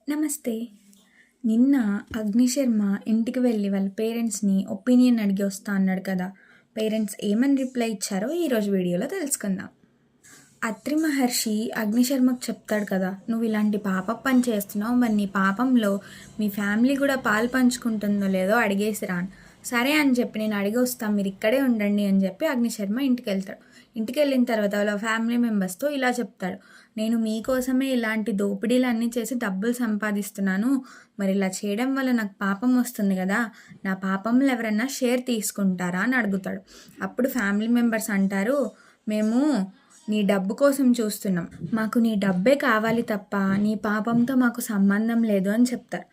నమస్తే. నిన్న అగ్నిశర్మ ఇంటికి వెళ్ళి వాళ్ళ పేరెంట్స్‌ని ఒపీనియన్ అడిగి వస్తా అన్నాడు కదా! పేరెంట్స్ ఏమని రిప్లై ఇచ్చారో ఈరోజు వీడియోలో తెలుసుకుందాం. అత్రి మహర్షి అగ్నిశర్మకు చెప్తాడు కదా, నువ్వు ఇలాంటి పాపపు పని చేస్తున్నావు, మరి నీ పాపంలో మీ ఫ్యామిలీ కూడా పాలు పంచుకుంటుందో లేదో అడిగేసిరా అని. సరే అని చెప్పి నేను అడిగి వస్తాను, మీరు ఇక్కడే ఉండండి అని చెప్పి అగ్నిశర్మ ఇంటికి వెళ్తాడు. ఇంటికి వెళ్ళిన తర్వాత వాళ్ళ ఫ్యామిలీ మెంబర్స్తో ఇలా చెప్తాడు, నేను మీకోసమే ఇలాంటి దోపిడీలన్నీ చేసి డబ్బులు సంపాదిస్తున్నాను, మరి ఇలా చేయడం వల్ల నాకు పాపం వస్తుంది కదా, నా పాపంలో ఎవరన్నా షేర్ తీసుకుంటారా అని అడుగుతాడు. అప్పుడు ఫ్యామిలీ మెంబర్స్ అంటారు, మేము నీ డబ్బు కోసం చూస్తున్నాం, మాకు నీ డబ్బే కావాలి తప్ప నీ పాపంతో మాకు సంబంధం లేదు అని చెప్తారు.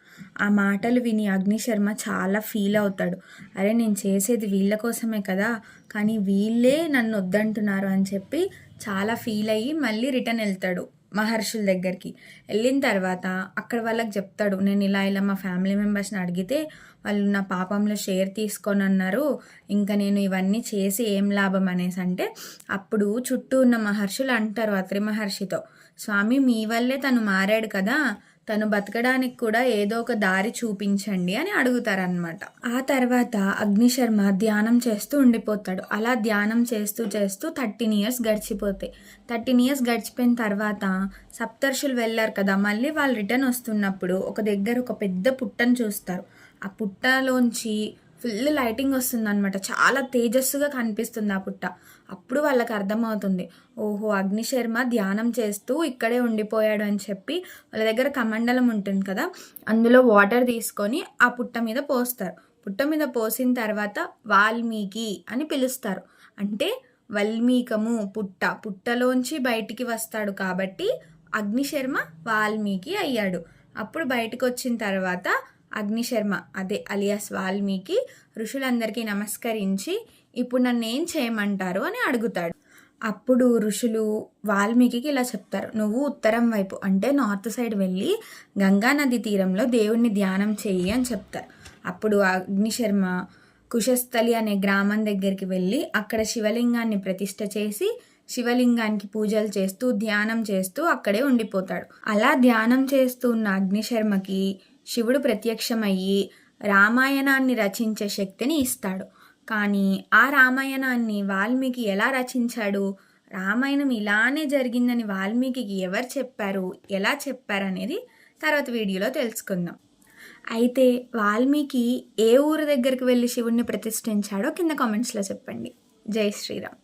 ఆ మాటలు విని అగ్నిశర్మ చాలా ఫీల్ అవుతాడు. అరే, నేను చేసేది వీళ్ళ కోసమే కదా, కానీ వీళ్ళే నన్ను వద్దంటున్నారు అని చెప్పి చాలా ఫీల్ అయ్యి మళ్ళీ రిటర్న్ వెళ్తాడు మహర్షుల దగ్గరికి. వెళ్ళిన తర్వాత అక్కడ వాళ్ళకి చెప్తాడు, నేను ఇలా మా ఫ్యామిలీ మెంబర్స్ని అడిగితే వాళ్ళు నా పాపంలో షేర్ తీసుకొని అన్నారు, ఇంకా నేను ఇవన్నీ చేసి ఏం లాభం అనేసి అంటే, అప్పుడు చుట్టూ ఉన్న మహర్షులు అంటారు అత్రి మహర్షితో, స్వామి మీ వల్లే తను మారాడు కదా, తను బతకడానికి కూడా ఏదో ఒక దారి చూపించండి అని అడుగుతారనమాట. ఆ తర్వాత అగ్నిశర్మ ధ్యానం చేస్తూ ఉండిపోతాడు. అలా ధ్యానం చేస్తూ చేస్తూ 13 years గడిచిపోతాయి. 13 years గడిచిపోయిన తర్వాత సప్తర్షులు వెళ్ళారు కదా, మళ్ళీ వాళ్ళు రిటర్న్ వస్తున్నప్పుడు ఒక దగ్గర ఒక పెద్ద పుట్టను చూస్తారు. ఆ పుట్టలోంచి ఫుల్ లైటింగ్ వస్తుంది అనమాట, చాలా తేజస్సుగా కనిపిస్తుంది ఆ పుట్ట. అప్పుడు వాళ్ళకి అర్థమవుతుంది, ఓహో అగ్నిశర్మ ధ్యానం చేస్తూ ఇక్కడే ఉండిపోయాడు అని చెప్పి వాళ్ళ దగ్గర కమండలం ఉంటుంది కదా, అందులో వాటర్ తీసుకొని ఆ పుట్ట మీద పోస్తారు. పుట్ట మీద పోసిన తర్వాత వాల్మీకి అని పిలుస్తారు. అంటే వల్మీకము పుట్టలోంచి బయటికి వస్తాడు కాబట్టి అగ్నిశర్మ వాల్మీకి అయ్యాడు. అప్పుడు బయటకు వచ్చిన తర్వాత అగ్నిశర్మ అదే అలియాస్ వాల్మీకి ఋషులందరికీ నమస్కరించి ఇప్పుడు నన్ను ఏం చేయమంటారు అని అడుగుతాడు. అప్పుడు ఋషులు వాల్మీకి ఇలా చెప్తారు, నువ్వు ఉత్తరం వైపు అంటే నార్త్ సైడ్ వెళ్ళి గంగా నది తీరంలో దేవుణ్ణి ధ్యానం చెయ్యి అని చెప్తారు. అప్పుడు అగ్నిశర్మ కుశస్థలి అనే గ్రామం దగ్గరికి వెళ్ళి అక్కడ శివలింగాన్ని ప్రతిష్ఠ చేసి శివలింగానికి పూజలు చేస్తూ ధ్యానం చేస్తూ అక్కడే ఉండిపోతాడు. అలా ధ్యానం చేస్తూ ఉన్న అగ్నిశర్మకి శివుడు ప్రత్యక్షమయ్యి రామాయణాన్ని రచించే శక్తిని ఇస్తాడు. కానీ ఆ రామాయణాన్ని వాల్మీకి ఎలా రచించాడు, రామాయణం ఇలానే జరిగిందని వాల్మీకి ఎవరు చెప్పారు, ఎలా చెప్పారు అనేది తర్వాత వీడియోలో తెలుసుకుందాం. అయితే వాల్మీకి ఏ ఊరు దగ్గరికి వెళ్ళి శివుడిని ప్రతిష్ఠించాడో కింద కామెంట్స్లో చెప్పండి. జై శ్రీరామ్.